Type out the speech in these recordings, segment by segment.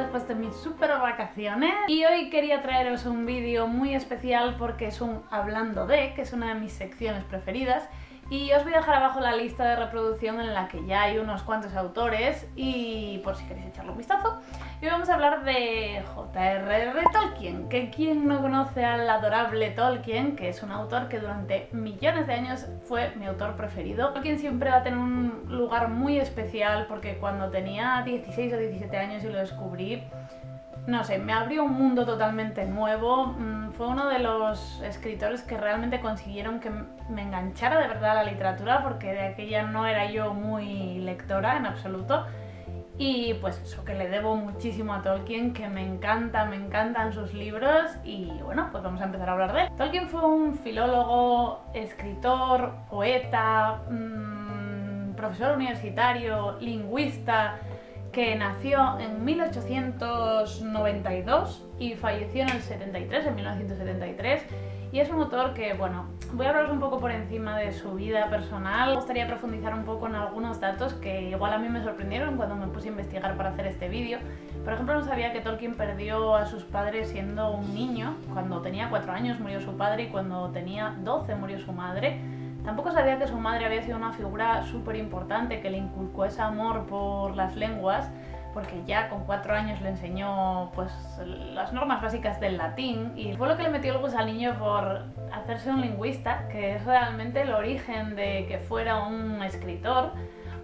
vuelta después de mis super vacaciones y hoy quería traeros un vídeo muy especial porque es un Hablando de, que es una de mis secciones preferidas, y os voy a dejar abajo la lista de reproducción en la que ya hay unos cuantos autores y por si queréis echarle un vistazo. Y hoy vamos a hablar de J.R.R. Tolkien, que quien no conoce al adorable Tolkien, que es un autor que durante millones de años fue mi autor preferido. Tolkien siempre va a tener un lugar muy especial porque cuando tenía 16 o 17 años y lo descubrí, no sé, me abrió un mundo totalmente nuevo. Fue uno de los escritores que realmente consiguieron que me enganchara de verdad a la literatura, porque de aquella no era yo muy lectora en absoluto. Y pues eso, que le debo muchísimo a Tolkien, que me encantan sus libros y bueno, pues vamos a empezar a hablar de él. Tolkien fue un filólogo, escritor, poeta, profesor universitario, lingüista, que nació en 1892 y falleció en el 73, en 1973, y es un autor que, bueno, voy a hablaros un poco por encima de su vida personal. Me gustaría profundizar un poco en algunos datos que igual a mí me sorprendieron cuando me puse a investigar para hacer este vídeo. Por ejemplo, no sabía que Tolkien perdió a sus padres siendo un niño. Cuando tenía 4 años murió su padre y cuando tenía 12 murió su madre. Tampoco sabía que su madre había sido una figura súper importante que le inculcó ese amor por las lenguas, porque ya con 4 años le enseñó pues las normas básicas del latín, y fue lo que le metió el gusanillo por hacerse un lingüista, que es realmente el origen de que fuera un escritor.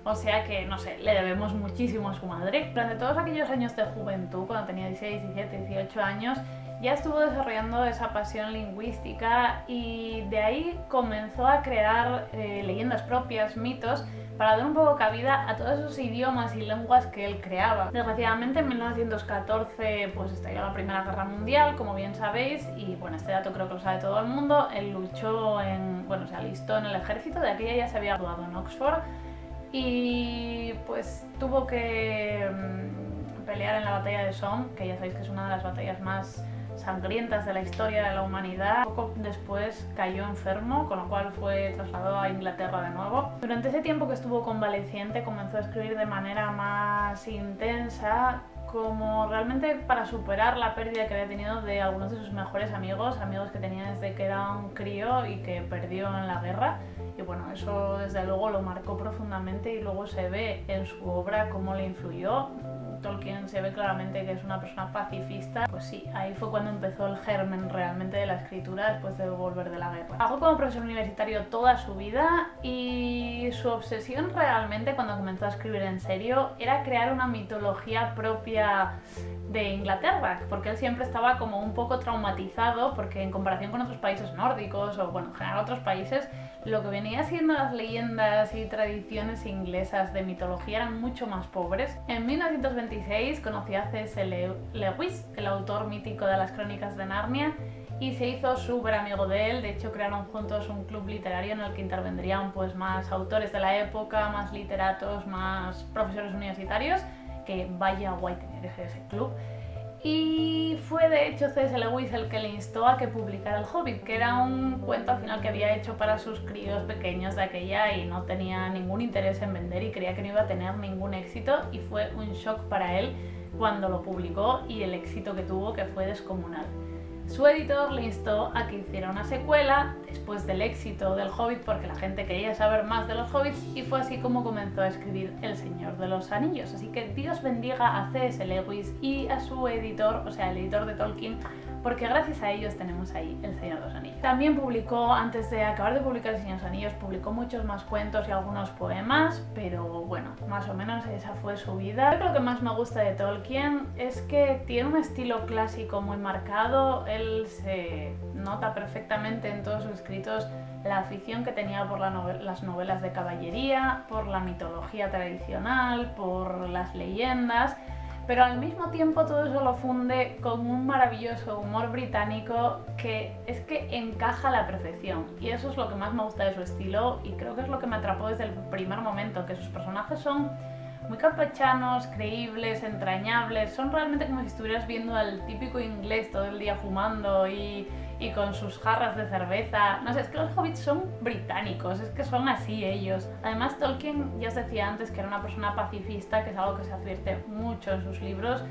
O sea que, no sé, le debemos muchísimo a su madre. Durante todos aquellos años de juventud, cuando tenía 16, 17, 18 años, ya estuvo desarrollando esa pasión lingüística y de ahí comenzó a crear leyendas propias, mitos, para dar un poco cabida a todos esos idiomas y lenguas que él creaba. Desgraciadamente en 1914 pues estalló la Primera Guerra Mundial, como bien sabéis, y bueno, este dato creo que lo sabe todo el mundo. Él luchó se alistó en el ejército, de aquella ya se había graduado en Oxford y pues tuvo que pelear en la batalla de Somme, que ya sabéis que es una de las batallas más sangrientas de la historia de la humanidad. Poco después cayó enfermo, con lo cual fue trasladado a Inglaterra de nuevo. Durante ese tiempo que estuvo convaleciente comenzó a escribir de manera más intensa, como realmente para superar la pérdida que había tenido de algunos de sus mejores amigos que tenía desde que era un crío y que perdió en la guerra. Y bueno, eso desde luego lo marcó profundamente y luego se ve en su obra cómo le influyó. Tolkien se ve claramente que es una persona pacifista. Pues sí, ahí fue cuando empezó el germen realmente de la escritura después de volver de la guerra. Trabajó como profesor universitario toda su vida y su obsesión realmente cuando comenzó a escribir en serio era crear una mitología propia de Inglaterra, porque él siempre estaba como un poco traumatizado porque en comparación con otros países nórdicos o bueno, en general otros países, lo que venía siendo las leyendas y tradiciones inglesas de mitología eran mucho más pobres. En 1926 conoció a C.S. Lewis, el autor mítico de las Crónicas de Narnia, y se hizo súper amigo de él. De hecho, crearon juntos un club literario en el que intervendrían pues más autores de la época, más literatos, más profesores universitarios, que vaya guay tener ese club. Y fue de hecho C.S. Lewis el que le instó a que publicara El Hobbit, que era un cuento al final que había hecho para sus críos pequeños de aquella y no tenía ningún interés en vender y creía que no iba a tener ningún éxito, y fue un shock para él cuando lo publicó y el éxito que tuvo, que fue descomunal. Su editor le instó a que hiciera una secuela después del éxito del Hobbit, porque la gente quería saber más de los Hobbits, y fue así como comenzó a escribir El Señor de los Anillos. Así que Dios bendiga a C.S. Lewis y a su editor, o sea, el editor de Tolkien, porque gracias a ellos tenemos ahí El Señor de los Anillos. También publicó, antes de acabar de publicar El Señor de los Anillos, publicó muchos más cuentos y algunos poemas, pero bueno, más o menos esa fue su vida. Creo que lo que más me gusta de Tolkien es que tiene un estilo clásico muy marcado. Él se nota perfectamente en todos sus escritos la afición que tenía por las novelas de caballería, por la mitología tradicional, por las leyendas, pero al mismo tiempo todo eso lo funde con un maravilloso humor británico que es que encaja a la perfección, y eso es lo que más me gusta de su estilo y creo que es lo que me atrapó desde el primer momento, que sus personajes son muy campechanos, creíbles, entrañables, son realmente como si estuvieras viendo al típico inglés todo el día fumando y con sus jarras de cerveza. No sé, es que los hobbits son británicos, es que son así ellos. Además, Tolkien, ya os decía antes que era una persona pacifista, que es algo que se advierte mucho en sus libros,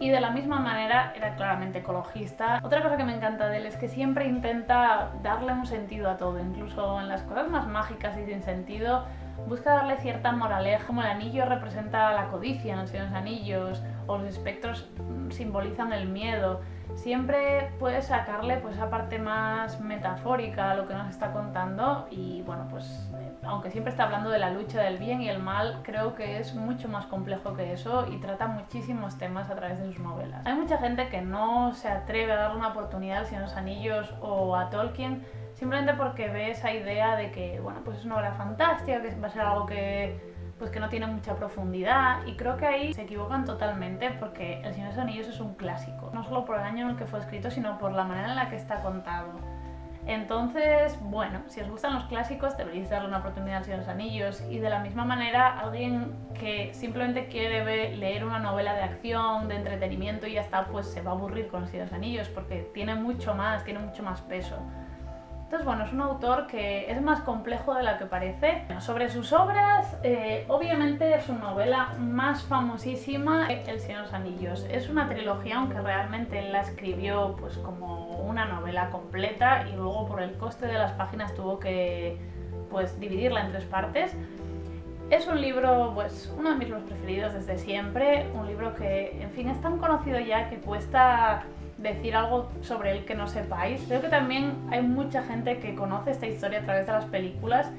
y de la misma manera era claramente ecologista. Otra cosa que me encanta de él es que siempre intenta darle un sentido a todo, incluso en las cosas más mágicas y sin sentido, busca darle cierta moraleja, como el anillo representa la codicia en El Señor de los Anillos, o los espectros simbolizan el miedo. Siempre puedes sacarle pues esa parte más metafórica a lo que nos está contando y bueno, pues aunque siempre está hablando de la lucha del bien y el mal, creo que es mucho más complejo que eso y trata muchísimos temas a través de sus novelas. Hay mucha gente que no se atreve a darle una oportunidad al Señor de los Anillos o a Tolkien simplemente porque ve esa idea de que bueno, pues es una obra fantástica, que va a ser algo que no tiene mucha profundidad, y creo que ahí se equivocan totalmente porque El Señor de los Anillos es un clásico, no solo por el año en el que fue escrito, sino por la manera en la que está contado. Entonces, bueno, si os gustan los clásicos deberéis darle una oportunidad al Señor de los Anillos, y de la misma manera alguien que simplemente quiere leer una novela de acción, de entretenimiento y ya está, pues se va a aburrir con El Señor de los Anillos porque tiene mucho más peso. Entonces, bueno, es un autor que es más complejo de lo que parece. Sobre sus obras, obviamente su novela más famosísima es El Señor de los Anillos. Es una trilogía, aunque realmente él la escribió pues como una novela completa y luego por el coste de las páginas tuvo que pues dividirla en 3 partes. Es un libro, pues, uno de mis libros preferidos desde siempre, un libro que, en fin, es tan conocido ya que cuesta decir algo sobre él que no sepáis. Creo que también hay mucha gente que conoce esta historia a través de las películas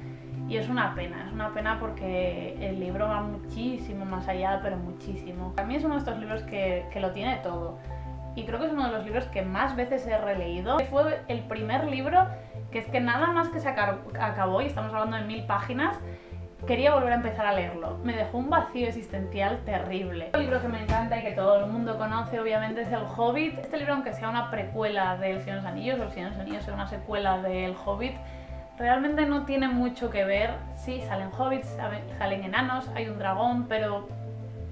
y es una pena porque el libro va muchísimo más allá, pero muchísimo. Para mí es uno de estos libros que lo tiene todo y creo que es uno de los libros que más veces he releído. Fue el primer libro que es que nada más que se acabó, y estamos hablando de 1000 páginas, quería volver a empezar a leerlo. Me dejó un vacío existencial terrible. El libro que me encanta y que todo el mundo conoce obviamente es El Hobbit. Este libro, aunque sea una precuela de El Señor de los Anillos, o El Señor de los Anillos sea una secuela de El Hobbit, realmente no tiene mucho que ver. Sí, salen hobbits, salen enanos, hay un dragón, pero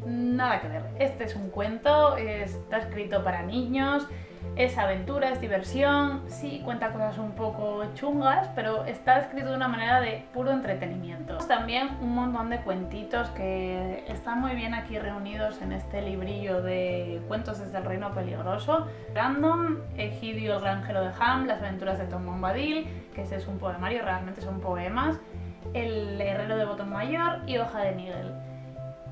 nada que ver. Este es un cuento, está escrito para niños, es aventura, es diversión, sí cuenta cosas un poco chungas, pero está escrito de una manera de puro entretenimiento. También un montón de cuentitos que están muy bien aquí reunidos en este librillo de cuentos desde el Reino Peligroso. Brandon, Egidio el granjero de Ham, Las aventuras de Tom Bombadil, que ese es un poemario, realmente son poemas, El herrero de Botón Mayor y Hoja de Nigel.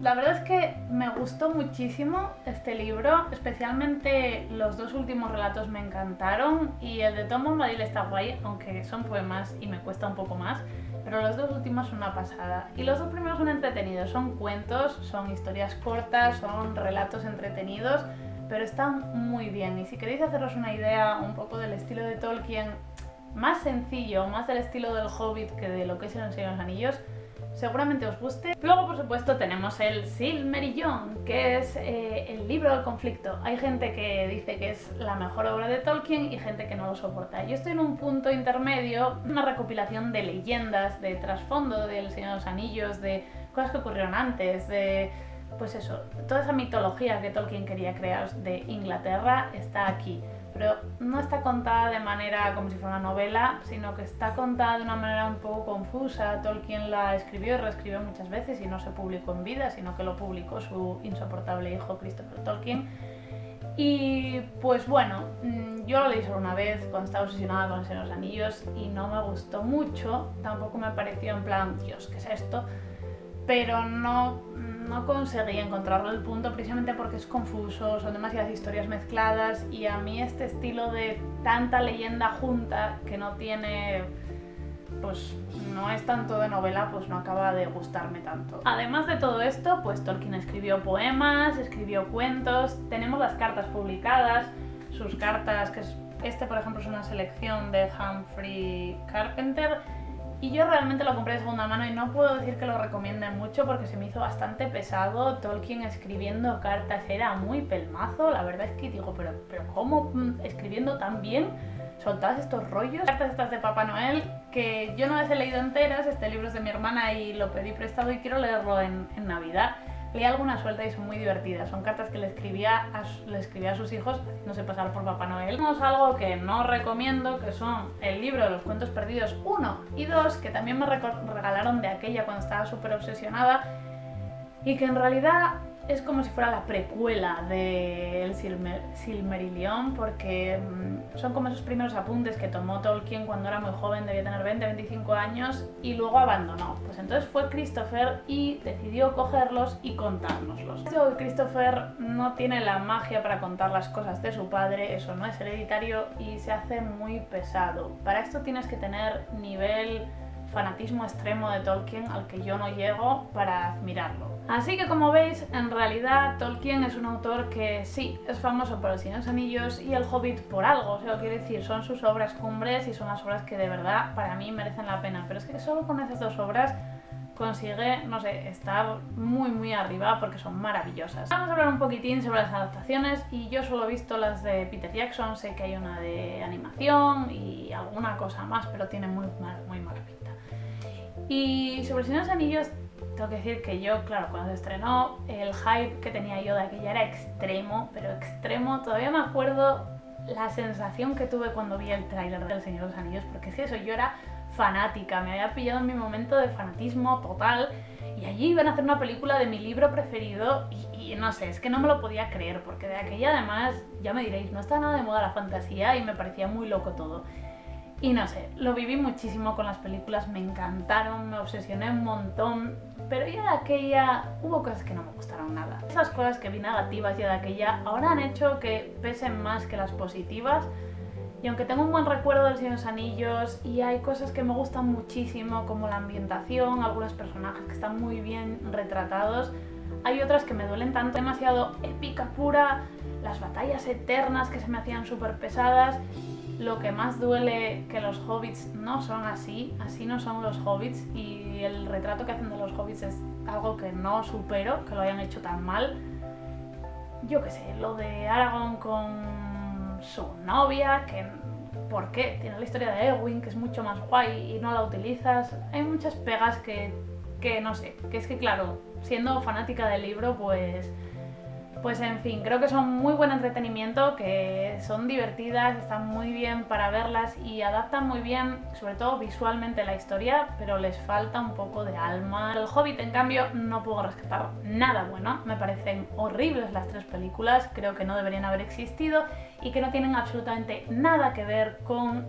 La verdad es que me gustó muchísimo este libro, especialmente los 2 últimos relatos me encantaron, y el de Tom Bombadil está guay, aunque son poemas y me cuesta un poco más, pero los 2 últimos son una pasada. Y los 2 primeros son entretenidos, son cuentos, son historias cortas, son relatos entretenidos, pero están muy bien. Y si queréis haceros una idea un poco del estilo de Tolkien, más sencillo, más del estilo del Hobbit que de lo que es El Señor de los Anillos, seguramente os guste. Luego, por supuesto, tenemos el Silmarillion, que es el libro del conflicto. Hay gente que dice que es la mejor obra de Tolkien y gente que no lo soporta. Yo estoy en un punto intermedio, una recopilación de leyendas, de trasfondo del Señor de los Anillos, de cosas que ocurrieron antes, de pues eso, toda esa mitología que Tolkien quería crear de Inglaterra está aquí. Pero no está contada de manera como si fuera una novela, sino que está contada de una manera un poco confusa. Tolkien la escribió y reescribió muchas veces y no se publicó en vida, sino que lo publicó su insoportable hijo Christopher Tolkien. Y pues bueno, yo lo leí solo una vez cuando estaba obsesionada con El Señor de los Anillos y no me gustó mucho, tampoco me pareció en plan, Dios, ¿qué es esto? Pero no conseguí encontrarlo el punto, precisamente porque es confuso, son demasiadas historias mezcladas y a mí este estilo de tanta leyenda junta que no tiene, pues no es tanto de novela, pues no acaba de gustarme tanto. Además de todo esto, pues Tolkien escribió poemas, escribió cuentos, tenemos las cartas publicadas, sus cartas, que este por ejemplo es una selección de Humphrey Carpenter, y yo realmente lo compré de segunda mano y no puedo decir que lo recomiende mucho porque se me hizo bastante pesado. Tolkien escribiendo cartas era muy pelmazo, la verdad es que digo, pero ¿cómo escribiendo tan bien soltabas estos rollos? Cartas estas de Papá Noel que yo no las he leído enteras, este libro es de mi hermana y lo pedí prestado y quiero leerlo en Navidad. Leí algunas sueltas y son muy divertidas, son cartas que le escribía a sus hijos haciéndose pasar por Papá Noel. Tenemos algo que no recomiendo, que son el libro de los cuentos perdidos 1 y 2, que también me regalaron de aquella cuando estaba súper obsesionada y que en realidad es como si fuera la precuela del Silmarillion, porque son como esos primeros apuntes que tomó Tolkien cuando era muy joven, debía tener 20-25 años, y luego abandonó. Pues entonces fue Christopher y decidió cogerlos y contárnoslos. Christopher no tiene la magia para contar las cosas de su padre, eso no es hereditario y se hace muy pesado. Para esto tienes que tener nivel fanatismo extremo de Tolkien al que yo no llego para admirarlo. Así que como veis, en realidad Tolkien es un autor que sí, es famoso por El Señor de los Anillos y El Hobbit por algo, o sea, quiero decir, son sus obras cumbres y son las obras que de verdad para mí merecen la pena, pero es que solo con esas dos obras consigue, no sé, estar muy arriba porque son maravillosas. Vamos a hablar un poquitín sobre las adaptaciones y yo solo he visto las de Peter Jackson, sé que hay una de animación y alguna cosa más, pero tiene muy mala pinta. Y sobre El Señor de los Anillos tengo que decir que yo, claro, cuando se estrenó, el hype que tenía yo de aquella era extremo, pero extremo. Todavía me acuerdo la sensación que tuve cuando vi el tráiler del Señor de los Anillos, porque es que eso, yo era fanática, me había pillado en mi momento de fanatismo total, y allí iban a hacer una película de mi libro preferido y no sé, es que no me lo podía creer, porque de aquella además, ya me diréis, no está nada de moda la fantasía y me parecía muy loco todo. Y no sé, lo viví muchísimo con las películas, me encantaron, me obsesioné un montón, pero ya de aquella hubo cosas que no me gustaron nada. Esas cosas que vi negativas ya de aquella ahora han hecho que pesen más que las positivas, y aunque tengo un buen recuerdo del Señor de los Anillos y hay cosas que me gustan muchísimo como la ambientación, algunos personajes que están muy bien retratados, hay otras que me duelen tanto, demasiado épica pura, las batallas eternas que se me hacían súper pesadas. Lo que más duele que los hobbits no son así no son los hobbits, y el retrato que hacen de los hobbits es algo que no supero, que lo hayan hecho tan mal. Yo qué sé, lo de Aragorn con su novia, que ¿por qué? Tiene la historia de Eowyn, que es mucho más guay y no la utilizas. Hay muchas pegas que no sé, que es que claro, siendo fanática del libro, pues en fin, creo que son muy buen entretenimiento, que son divertidas, están muy bien para verlas y adaptan muy bien, sobre todo visualmente, la historia, pero les falta un poco de alma. El Hobbit, en cambio, no puedo rescatar nada bueno, me parecen horribles las tres películas, creo que no deberían haber existido y que no tienen absolutamente nada que ver con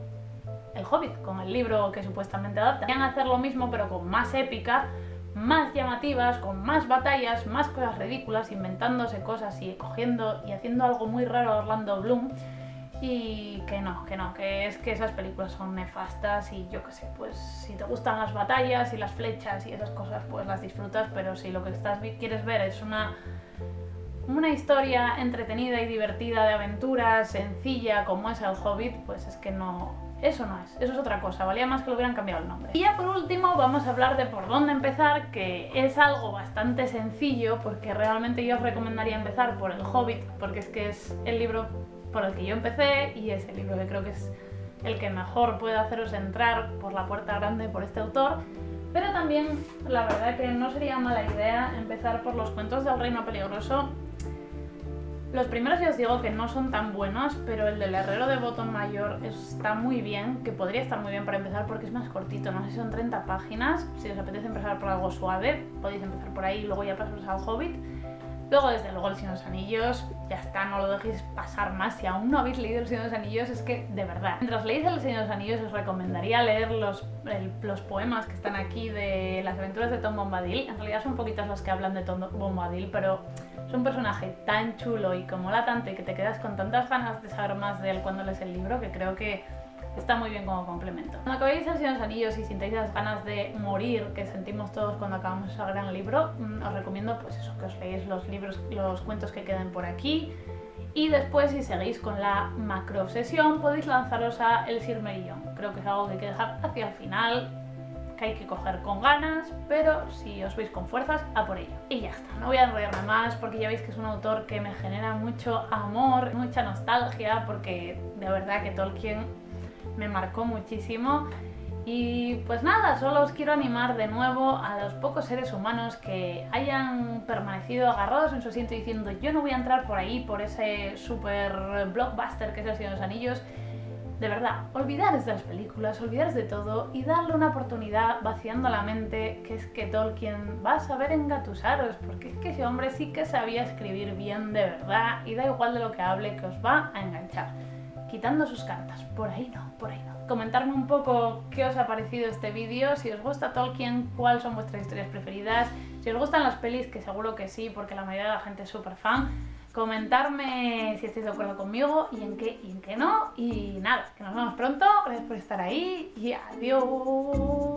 El Hobbit, con el libro que supuestamente adaptan. Querían hacer lo mismo pero con más épica, más llamativas, con más batallas, más cosas ridículas, inventándose cosas y cogiendo y haciendo algo muy raro a Orlando Bloom, y que es que esas películas son nefastas y yo qué sé, pues si te gustan las batallas y las flechas y esas cosas pues las disfrutas, pero si lo que quieres ver es una historia entretenida y divertida de aventuras, sencilla como es El Hobbit, pues es que no... Eso es otra cosa, valía más que le hubieran cambiado el nombre. Y ya por último vamos a hablar de por dónde empezar, que es algo bastante sencillo, porque realmente yo os recomendaría empezar por El Hobbit, porque es que es el libro por el que yo empecé y es el libro que creo que es el que mejor puede haceros entrar por la puerta grande por este autor. Pero también la verdad que no sería mala idea empezar por los cuentos del Reino Peligroso. Los primeros ya os digo que no son tan buenos, pero el del Herrero de Botón Mayor está muy bien, que podría estar muy bien para empezar porque es más cortito, no sé si son 30 páginas, si os apetece empezar por algo suave, podéis empezar por ahí y luego ya pasaros al Hobbit. Luego, desde luego, El Señor de los Anillos, ya está, no lo dejéis pasar más. Si aún no habéis leído El Señor de los Anillos, es que, de verdad, mientras leéis El Señor de los Anillos, os recomendaría leer los poemas que están aquí de las aventuras de Tom Bombadil. En realidad son poquitas las que hablan de Tom Bombadil, pero es un personaje tan chulo y como mola tanto y que te quedas con tantas ganas de saber más de él cuando lees el libro, que creo que está muy bien como complemento. Cuando acabéis El Señor de los Anillos y sintáis las ganas de morir que sentimos todos cuando acabamos ese gran libro, os recomiendo pues eso, que os leáis los cuentos que queden por aquí, y después, si seguís con la macro obsesión, podéis lanzaros a El Silmarillion. Creo que es algo que hay que dejar hacia el final, que hay que coger con ganas, pero si os veis con fuerzas, a por ello. Y ya está, no voy a enrollarme más porque ya veis que es un autor que me genera mucho amor, mucha nostalgia, porque de verdad que Tolkien me marcó muchísimo. Y pues nada, solo os quiero animar de nuevo a los pocos seres humanos que hayan permanecido agarrados en su asiento diciendo yo no voy a entrar por ahí, por ese super blockbuster que es El Señor de los Anillos, De verdad, olvidaros de las películas, olvidaros de todo y darle una oportunidad vaciando la mente, que es que Tolkien va a saber engatusaros, porque es que ese hombre sí que sabía escribir bien de verdad y da igual de lo que hable, que os va a enganchar. Quitando sus cartas, por ahí no, por ahí no. Comentarme un poco qué os ha parecido este vídeo, si os gusta Tolkien, cuáles son vuestras historias preferidas, si os gustan las pelis, que seguro que sí, porque la mayoría de la gente es súper fan. Comentarme si estáis de acuerdo conmigo y en qué no. Y nada, que nos vemos pronto. Gracias por estar ahí y adiós.